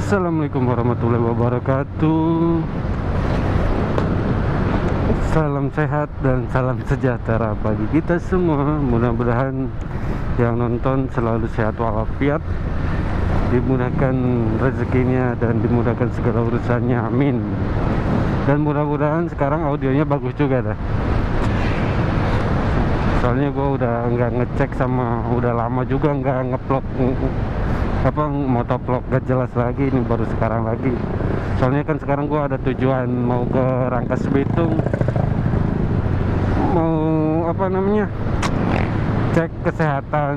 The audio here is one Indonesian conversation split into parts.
Assalamualaikum warahmatullahi wabarakatuh. Salam sehat dan salam sejahtera bagi kita semua. Mudah-mudahan yang nonton selalu sehat walafiat, dimudahkan rezekinya dan dimudahkan segala urusannya, amin. Dan mudah-mudahan sekarang audionya bagus juga dah. Soalnya gue udah nggak ngecek, sama udah lama juga nggak ngeplok motovlog gak jelas lagi. Ini baru sekarang lagi, soalnya kan sekarang gue ada tujuan mau ke Rangkas Bitung, mau cek kesehatan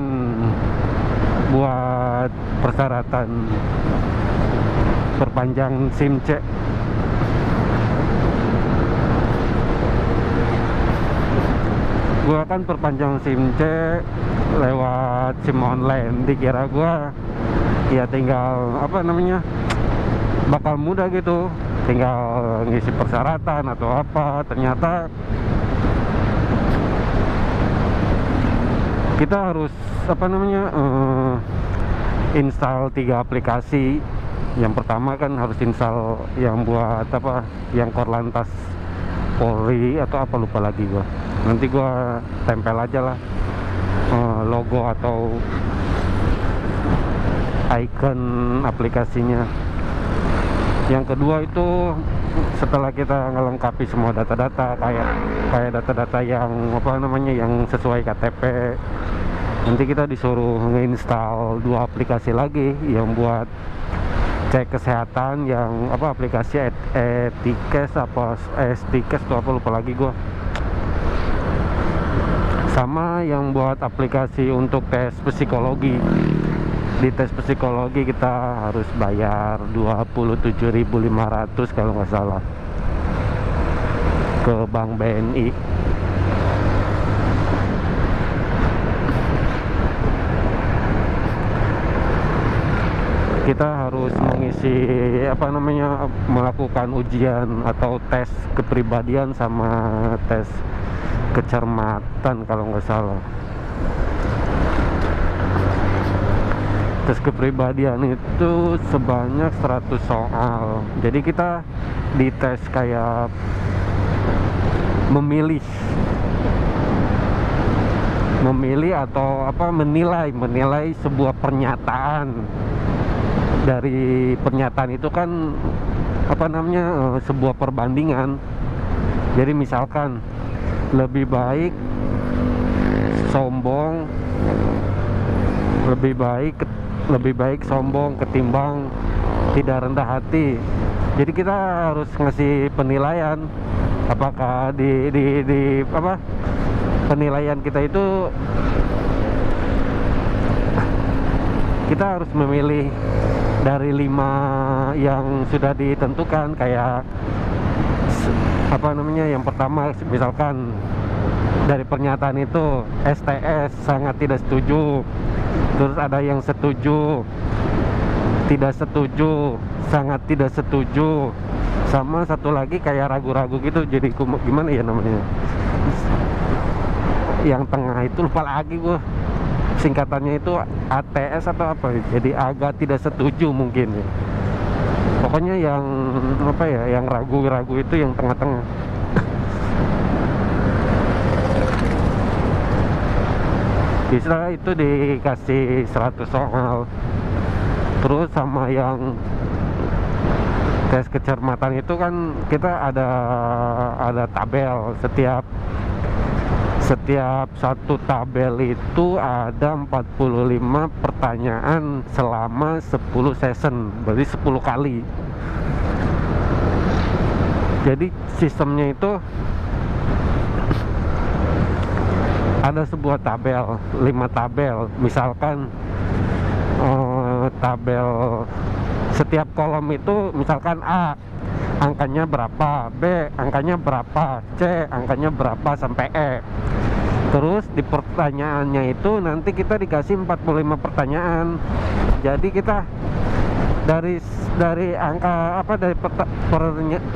buat persyaratan perpanjang SIM C. Gua kan perpanjang SIM C lewat SIM online. Dikira gua ya tinggal bakal mudah gitu, tinggal ngisi persyaratan atau apa. Ternyata kita harus install 3 aplikasi. Yang pertama kan harus install yang buat yang Korlantas Polri atau apa, lupa lagi gua. Nanti gua tempel aja lah logo atau icon aplikasinya. Yang kedua itu setelah kita ngelengkapi semua data-data kayak data-data yang yang sesuai KTP, nanti kita disuruh nge-install 2 aplikasi lagi yang buat cek kesehatan, yang aplikasi Etikes tuh apa, lupa lagi gua. Sama yang buat aplikasi untuk tes psikologi. Di tes psikologi kita harus bayar 27.500 kalau nggak salah ke Bank BNI. Kita harus mengisi melakukan ujian atau tes kepribadian sama tes kecermatan kalau nggak salah. Tes kepribadian itu sebanyak 100 soal. Jadi kita dites kayak memilih atau menilai sebuah pernyataan. Dari pernyataan itu kan sebuah perbandingan. Jadi misalkan lebih baik sombong ketimbang tidak rendah hati. Jadi kita harus ngasih penilaian, apakah penilaian kita itu kita harus memilih dari 5 yang sudah ditentukan. Kayak yang pertama misalkan dari pernyataan itu STS, sangat tidak setuju. Terus ada yang setuju, tidak setuju, sangat tidak setuju, sama satu lagi kayak ragu-ragu gitu. Jadi gimana ya namanya, yang tengah itu lupa lagi gua singkatannya, itu ATS atau apa. Jadi agak tidak setuju mungkin ya. Pokoknya yang yang ragu-ragu itu yang tengah-tengah. Bisa itu dikasih 100 soal. Terus sama yang tes kecermatan itu kan kita ada tabel. Setiap satu tabel itu ada 45 pertanyaan selama 10 session, berarti 10 kali. Jadi sistemnya itu ada sebuah tabel, 5 tabel. Misalkan tabel setiap kolom itu misalkan A angkanya berapa, B angkanya berapa, C angkanya berapa sampai E. Terus di pertanyaannya itu nanti kita dikasih 45 pertanyaan. Jadi kita dari angka dari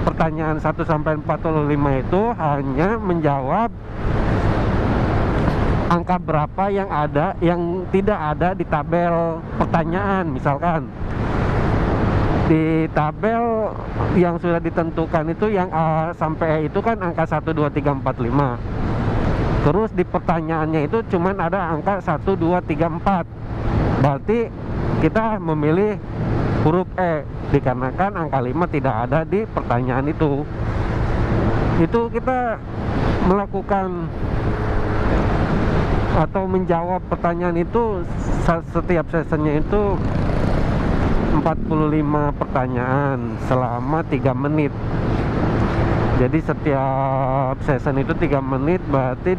pertanyaan 1 sampai 45 itu hanya menjawab angka berapa yang tidak ada di tabel pertanyaan. Misalkan di tabel yang sudah ditentukan itu yang A sampai E itu kan angka 1, 2, 3, 4, 5. Terus di pertanyaannya itu cuman ada angka 1, 2, 3, 4. Berarti kita memilih huruf E dikarenakan angka 5 tidak ada di pertanyaan itu. Itu kita melakukan atau menjawab pertanyaan itu setiap sessionnya itu 45 pertanyaan selama 3 menit. Jadi setiap session itu 3 menit, berarti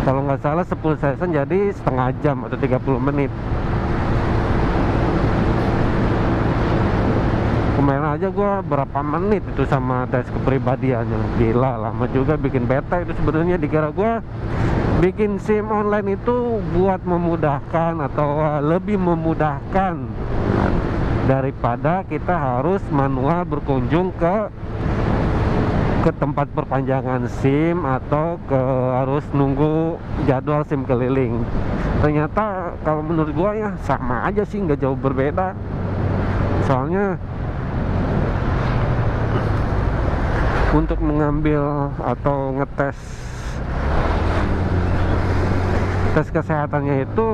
kalau nggak salah 10 session jadi setengah jam atau 30 menit. Kemarin aja gua berapa menit itu sama tes kepribadiannya. Gila, lama juga, bikin beta itu sebenarnya. Dikira gua bikin SIM online itu buat memudahkan atau lebih memudahkan daripada kita harus manual berkunjung ke tempat perpanjangan SIM atau harus nunggu jadwal SIM keliling. Ternyata kalau menurut gua ya sama aja sih, nggak jauh berbeda. Soalnya untuk mengambil atau ngetes tes kesehatannya itu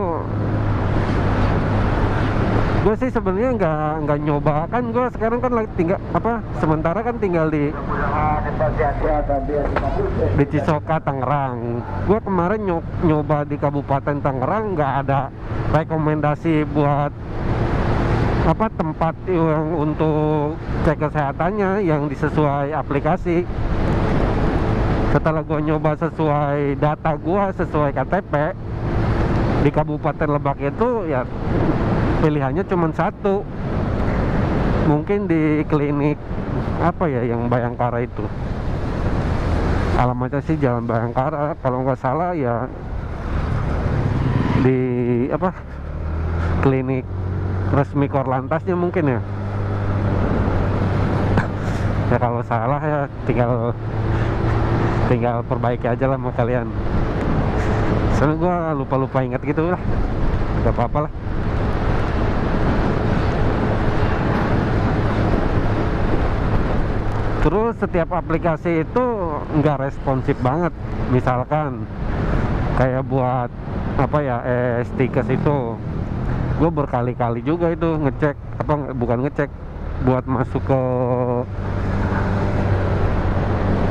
gue sih sebenarnya nggak nyoba, kan gue sekarang kan lagi tinggal sementara kan tinggal di Cisoka, Tangerang. Gue kemarin nyoba di Kabupaten Tangerang, nggak ada rekomendasi buat tempat yang untuk cek kesehatannya yang disesuai aplikasi. Setelah gue nyoba sesuai data gue, sesuai KTP di Kabupaten Lebak itu, ya pilihannya cuma satu, mungkin di klinik yang Bayangkara itu. Alamatnya sih Jalan Bayangkara kalau nggak salah, ya di klinik resmi Korlantasnya mungkin ya. Ya kalau salah ya tinggal perbaiki aja lah sama kalian. Soalnya gue lupa ingat gitu lah, gak apa-apa lah. Terus setiap aplikasi itu nggak responsif banget. Misalkan kayak buat stickers itu, gue berkali-kali juga itu ngecek bukan ngecek, buat masuk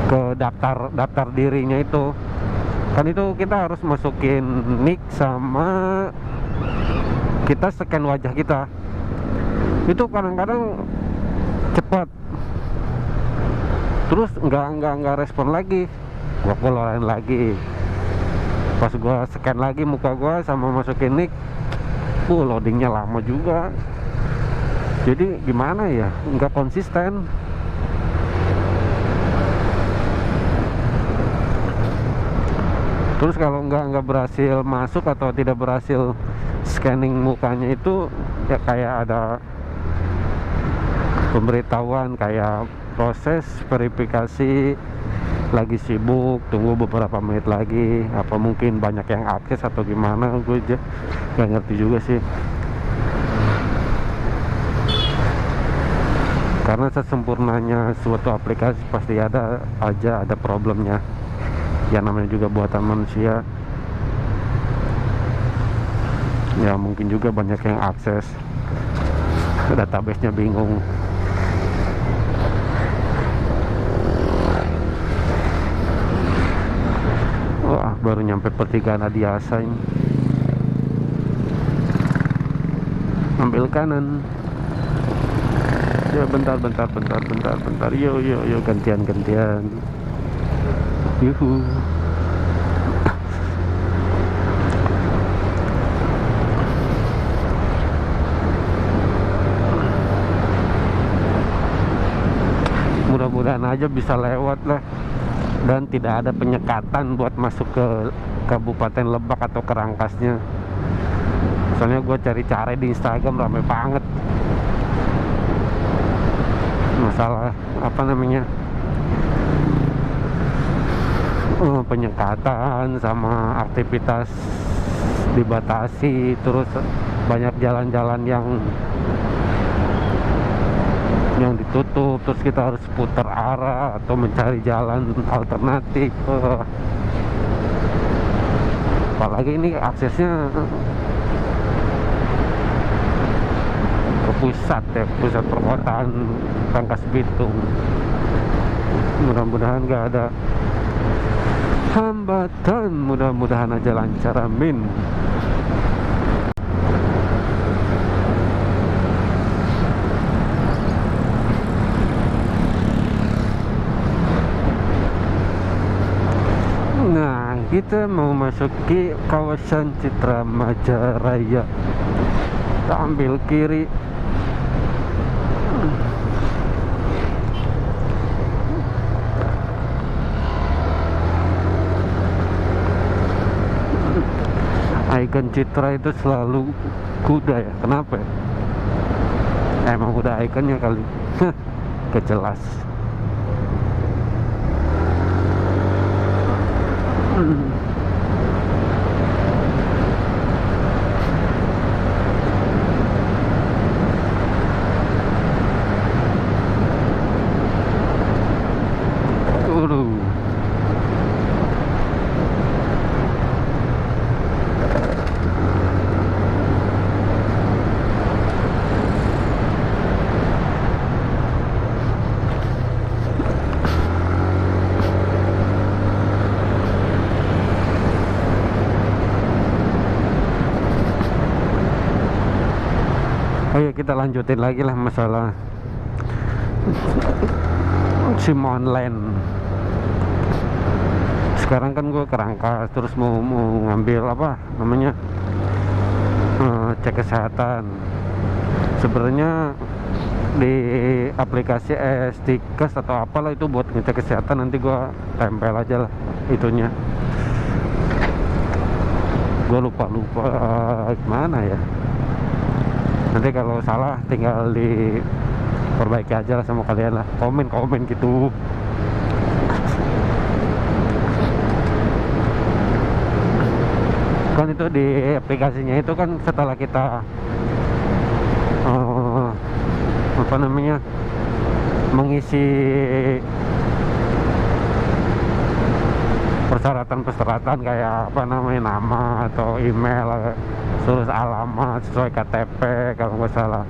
ke daftar dirinya itu. Kan itu kita harus masukin nick sama kita scan wajah kita. Itu kadang-kadang cepat, terus nggak respon lagi. Gua keluarin lagi, pas gua scan lagi muka gua sama masukin nick, loadingnya lama juga. Jadi gimana ya, nggak konsisten. Terus kalau nggak berhasil masuk atau tidak berhasil scanning mukanya itu, ya kayak ada pemberitahuan kayak proses verifikasi lagi sibuk, tunggu beberapa menit lagi. Apa mungkin banyak yang akses atau gimana, gue aja nggak ngerti juga sih. Karena sesempurnanya suatu aplikasi pasti ada problemnya. Ya namanya juga buatan manusia. Ya mungkin juga banyak yang akses, database-nya bingung. Wah, baru nyampe pertigaan Adiasa ini. Ambil kanan. Ya bentar. Yo gantian. Yuhu. Mudah-mudahan aja bisa lewat lah, dan tidak ada penyekatan buat masuk ke Kabupaten Lebak atau ke Rangkasnya. Soalnya gue cari di Instagram rame banget masalah penyekatan sama aktivitas dibatasi. Terus banyak jalan-jalan yang yang ditutup, terus kita harus putar arah atau mencari jalan alternatif. Apalagi ini aksesnya ke pusat ya, pusat perkotaan Rangkas Bitung. Mudah-mudahan gak ada hambatan, mudah-mudahan aja lancar, amin. Nah, kita mau masuki kawasan Citra Majaraya. Kita ambil kiri. Ikon Citra itu selalu kuda ya, kenapa ya? Emang udah ikonnya kali. Kejelas. Oh ya, kita lanjutin lagi lah masalah SIM online. Sekarang kan gue ke Rangkas, terus mau ngambil apa namanya, cek kesehatan. Sebenarnya di aplikasi Stikes atau apalah itu buat ngecek kesehatan, nanti gue tempel aja lah itunya. Gue lupa gimana ya. Nanti kalau salah tinggal diperbaiki aja lah sama kalian lah, komen gitu. Kan itu di aplikasinya itu kan setelah kita apa namanya, mengisi persyaratan kayak apa namanya, nama atau email, terus alamat sesuai KTP kalau nggak salah.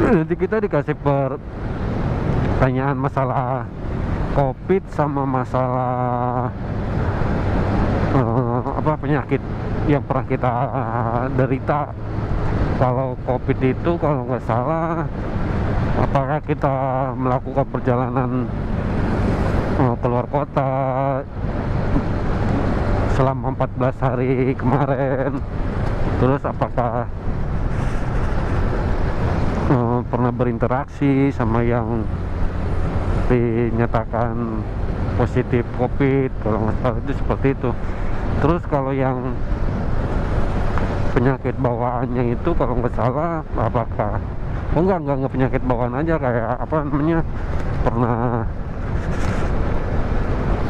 Nanti kita dikasih pertanyaan masalah COVID sama masalah apa penyakit yang pernah kita derita. Kalau COVID itu kalau nggak salah, apakah kita melakukan perjalanan keluar kota selama 14 hari kemarin, terus apakah pernah berinteraksi sama yang dinyatakan positif COVID, kalau nggak salah itu seperti itu. Terus kalau yang penyakit bawaannya itu kalau nggak salah, apakah enggak penyakit bawaan aja, kayak apa namanya,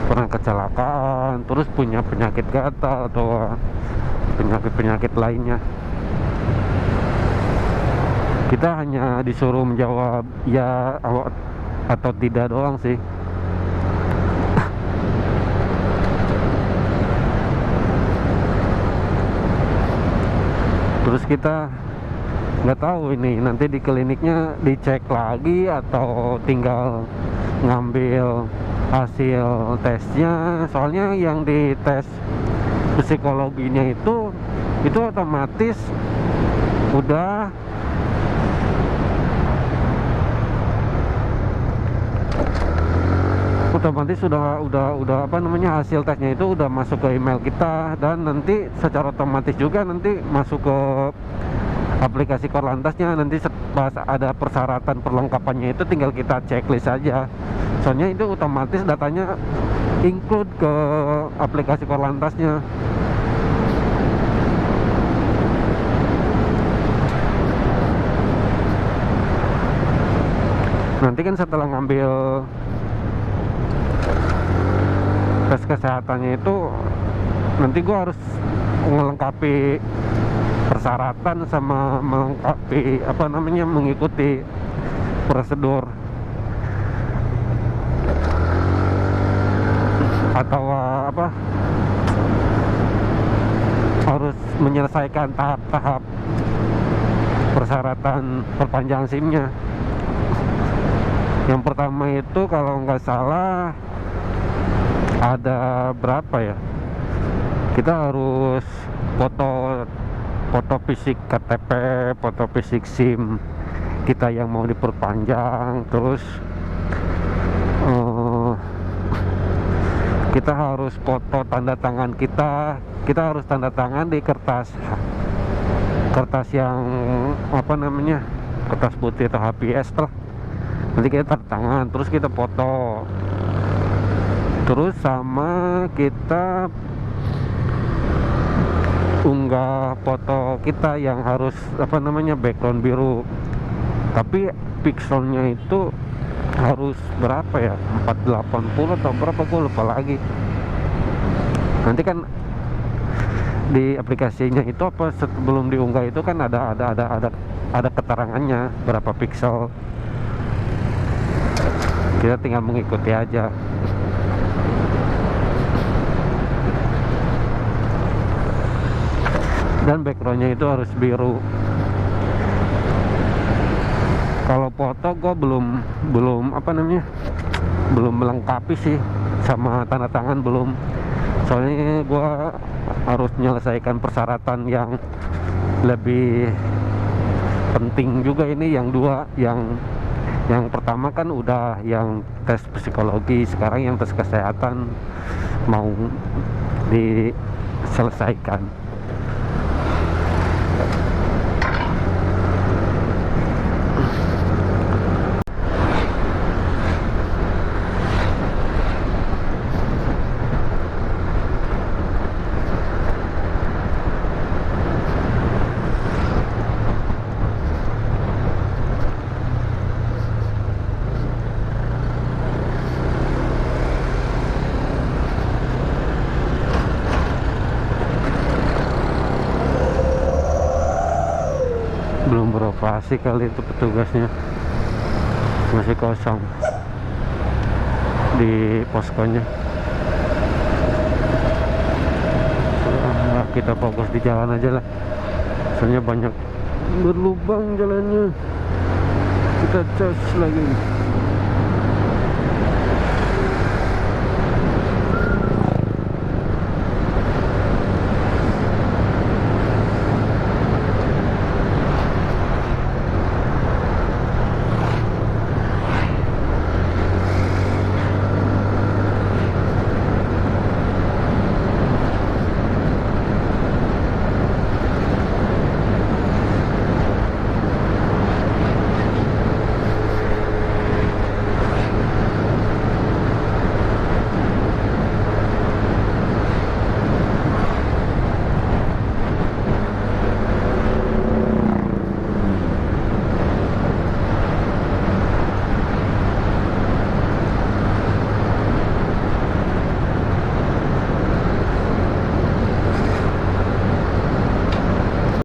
pernah kecelakaan, terus punya penyakit gatal atau penyakit lainnya. Kita hanya disuruh menjawab ya atau tidak doang sih. Terus kita nggak tahu ini nanti di kliniknya dicek lagi atau tinggal ngambil hasil tesnya. Soalnya yang di tes psikologinya itu otomatis udah apa namanya, hasil tesnya itu udah masuk ke email kita, dan nanti secara otomatis juga nanti masuk ke aplikasi Korlantasnya. Nanti pas ada persyaratan perlengkapannya itu tinggal kita checklist aja. Soalnya itu otomatis datanya include ke aplikasi Korlantasnya. Nanti kan setelah ngambil tes kesehatannya itu, nanti gua harus melengkapi persyaratan sama melengkapi apa namanya, mengikuti prosedur atau apa, harus menyelesaikan tahap-tahap persyaratan perpanjangan SIM-nya. Yang pertama itu kalau nggak salah ada berapa ya, kita harus foto fisik KTP, foto fisik SIM kita yang mau diperpanjang, terus kita harus foto tanda tangan kita harus tanda tangan di kertas yang apa namanya, kertas putih atau HPS lah. Nanti kita tanda tangan, terus kita foto, terus sama kita unggah foto kita yang harus apa namanya, background biru, tapi pixelnya itu harus berapa ya, 480 atau berapa, gue lupa lagi. Nanti kan di aplikasinya itu apa, sebelum diunggah itu kan ada keterangannya berapa pixel, kita tinggal mengikuti aja. Dan backgroundnya itu harus biru. Kalau foto gue belum apa namanya, belum melengkapi sih, sama tanda tangan belum, soalnya gue harus menyelesaikan persyaratan yang lebih penting juga ini, yang dua. Yang pertama kan udah yang tes psikologi, sekarang yang tes kesehatan mau diselesaikan. Belum beroperasi kali itu petugasnya, masih kosong di poskonya. Kita fokus di jalan aja lah, soalnya banyak berlubang jalannya. Kita cas lagi.